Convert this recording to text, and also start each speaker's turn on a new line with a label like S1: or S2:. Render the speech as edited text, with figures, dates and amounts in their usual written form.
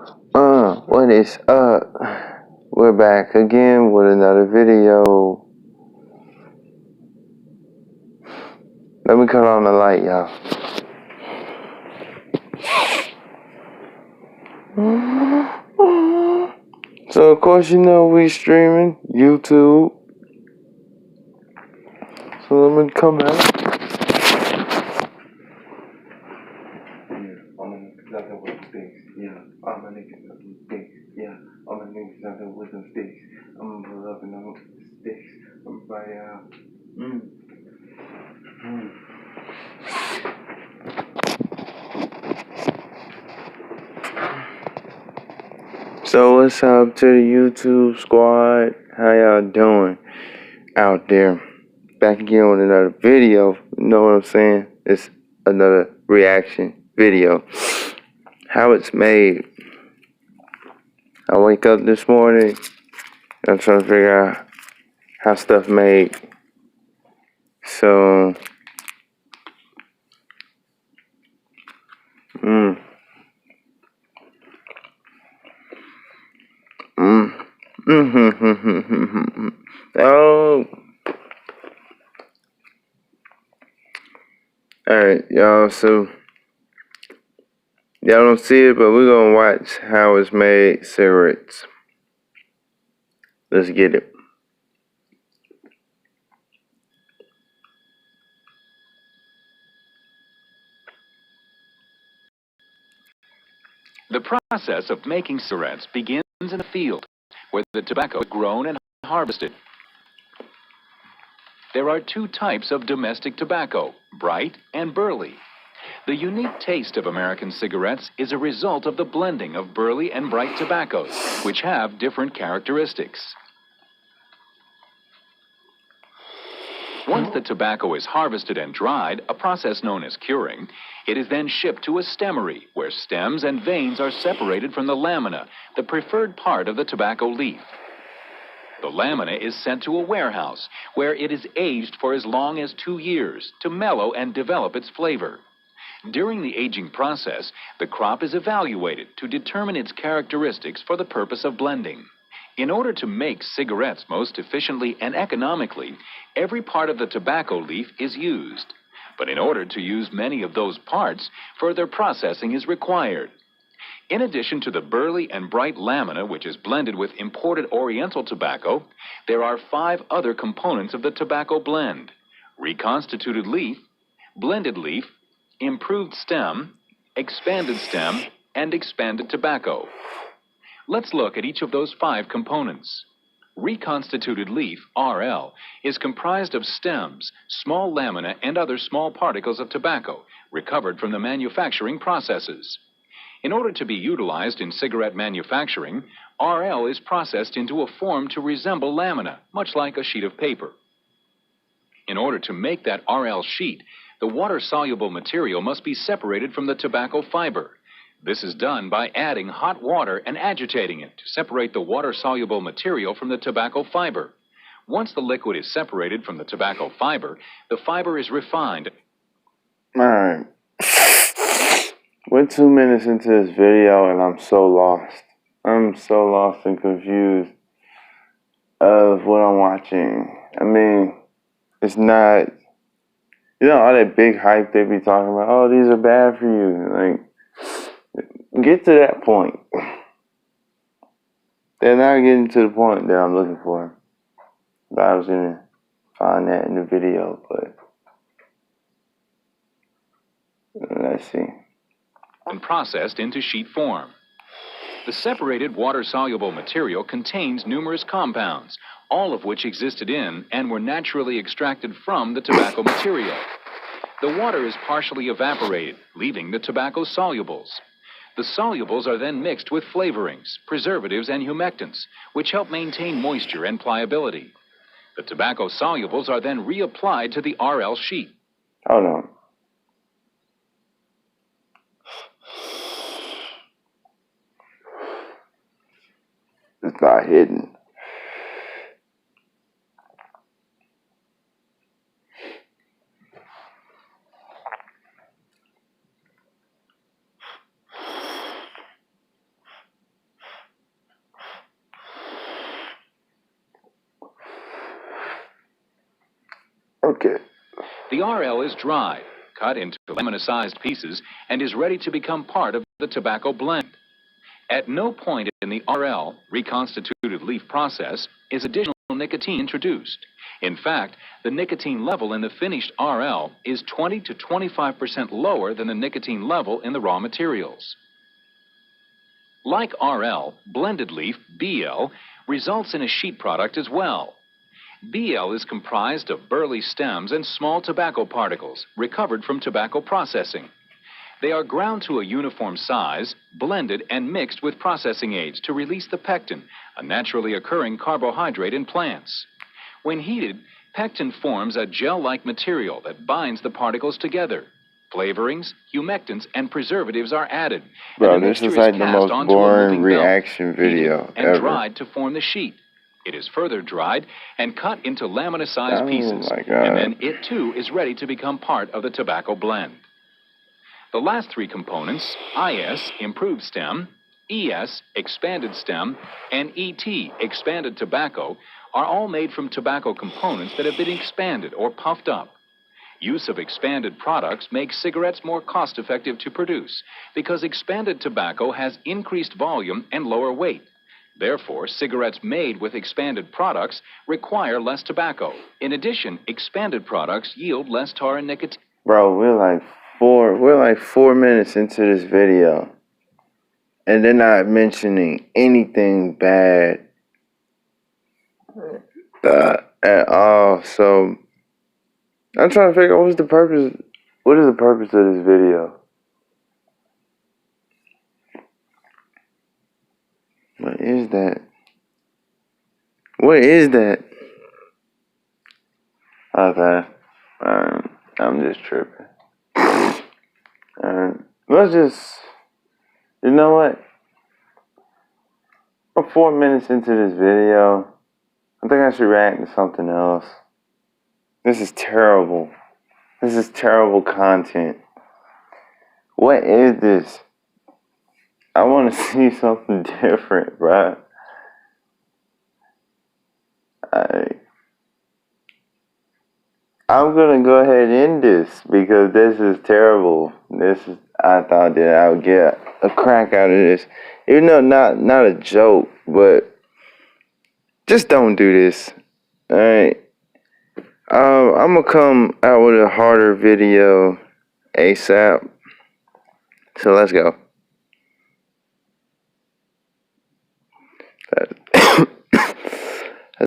S1: What is up? We're back again with another video. Let me cut on the light, y'all. So of course you know we streaming YouTube. So let me come out. Yeah, all my niggas out there with them sticks. Yeah, all my niggas out there with them sticks. Yeah, all my niggas out there with them sticks. I'm gonna pull up and I'm sticks. I'm right out. So what's up to the YouTube squad? How y'all doing out there? Back again with another video. You know what I'm saying? It's another reaction video. How it's made. I wake up this morning. I'm trying to figure out how stuff made. So, oh, alright, y'all. So, y'all don't see it, but we're gonna watch how it's made cigarettes. Let's get it.
S2: The process of making cigarettes begins in a field where the tobacco is grown and harvested. There are two types of domestic tobacco, bright and burley. The unique taste of American cigarettes is a result of the blending of burley and bright tobaccos, which have different characteristics. Once the tobacco is harvested and dried, a process known as curing, it is then shipped to a stemmery, where stems and veins are separated from the lamina, the preferred part of the tobacco leaf. The lamina is sent to a warehouse, where it is aged for as long as 2 years to mellow and develop its flavor. During the aging process, the crop is evaluated to determine its characteristics for the purpose of blending. In order to make cigarettes most efficiently and economically, every part of the tobacco leaf is used. But in order to use many of those parts, further processing is required. In addition to the burley and bright lamina, which is blended with imported Oriental tobacco, there are 5 other components of the tobacco blend: reconstituted leaf, blended leaf, improved stem, expanded stem, and expanded tobacco. Let's look at each of those 5 components. Reconstituted leaf, RL, is comprised of stems, small lamina, and other small particles of tobacco recovered from the manufacturing processes. In order to be utilized in cigarette manufacturing, RL is processed into a form to resemble lamina, much like a sheet of paper. In order to make that RL sheet, the water-soluble material must be separated from the tobacco fiber. This is done by adding hot water and agitating it to separate the water-soluble material from the tobacco fiber. Once the liquid is separated from the tobacco fiber, the fiber is refined.
S1: Alright. We're 2 minutes into this video and I'm so lost. I'm so lost and confused of what I'm watching. I mean, it's not, all that big hype they be talking about, oh, these are bad for you. Like, get to that point. They're not getting to the point that I'm looking for. But I was gonna find that in the video, but let's see.
S2: And processed into sheet form. The separated water-soluble material contains numerous compounds, all of which existed in and were naturally extracted from the tobacco material. The water is partially evaporated, leaving the tobacco solubles. The solubles are then mixed with flavorings, preservatives, and humectants, which help maintain moisture and pliability. The tobacco solubles are then reapplied to the RL sheet.
S1: Hold on. It's not hidden. Okay.
S2: The RL is dried, cut into lamina-sized pieces, and is ready to become part of the tobacco blend. At no point in the RL, reconstituted leaf process, is additional nicotine introduced. In fact, the nicotine level in the finished RL is 20 to 25% lower than the nicotine level in the raw materials. Like RL, blended leaf, BL, results in a sheet product as well. BL is comprised of burly stems and small tobacco particles recovered from tobacco processing. They are ground to a uniform size, blended and mixed with processing aids to release the pectin, a naturally occurring carbohydrate in plants. When heated, pectin forms a gel-like material that binds the particles together. Flavorings, humectants, and preservatives are added.
S1: Bro,
S2: and the
S1: this
S2: mixture
S1: is like the
S2: cast
S1: most
S2: onto a
S1: boring
S2: moving
S1: reaction
S2: belt, heated
S1: video
S2: and
S1: ever.
S2: dried to form the sheet. It is further dried and cut into lamina-sized pieces,
S1: my God.
S2: and then it too is ready to become part of the tobacco blend. The last three components, IS, improved stem, ES, expanded stem, and ET, expanded tobacco, are all made from tobacco components that have been expanded or puffed up. Use of expanded products makes cigarettes more cost-effective to produce because expanded tobacco has increased volume and lower weight. Therefore, cigarettes made with expanded products require less tobacco. In addition, expanded products yield less tar and nicotine.
S1: Bro, we're like 4 minutes into this video, and they're not mentioning anything bad at all. So I'm trying to figure out what is the purpose of this video. What is that? What is that? Okay. I'm just tripping. Let's just, you know what? I'm 4 minutes into this video. I think I should react to something else. This is terrible. This is terrible content. What is this? I want to see something different, bruh. I'm gonna go ahead and end this because this is terrible. I thought that I would get a crack out of this. Even though not a joke, but just don't do this. Alright. I'm gonna come out with a harder video ASAP. So let's go.